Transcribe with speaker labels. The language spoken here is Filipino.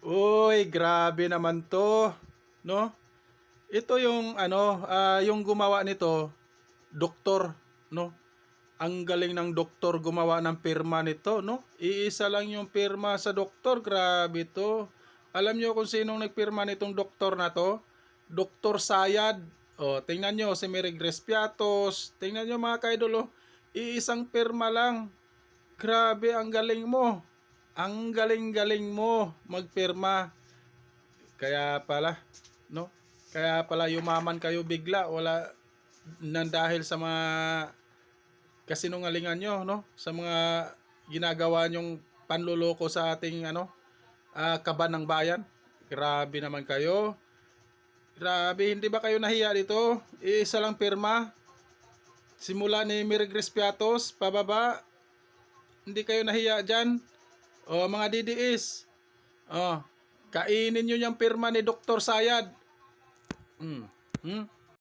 Speaker 1: Uy, grabe naman 'to, 'no? Ito yung ano, yung gumawa nito, doktor, 'no? Ang galing ng doktor gumawa ng pirma nito, 'no? Iisa lang yung pirma sa doktor, grabe 'to. Alam niyo kung sinong nagpirma nitong doktor na 'to? Doktor Sayad. Oh, tingnan niyo si Mary Grace Piatos. Tingnan niyo mga kaidol, oh. Iisang pirma lang. Grabe, ang galing mo. Ang galing-galing mo magpirma. Kaya pala, no? Kaya pala yumaman kayo bigla, wala nang dahil sa mga kasinungalingan nyo, no? Sa mga ginagawa nyong panluloko sa ating kaban ng bayan. Grabe naman kayo. Grabe, hindi ba kayo nahiya dito? Isa lang pirma. Simula ni Mary Grace Piatos, pababa. Hindi kayo nahiya dyan? O mga DDS. O, kainin nyo yung pirma ni Dr. Sayad. Hmm. Hmm?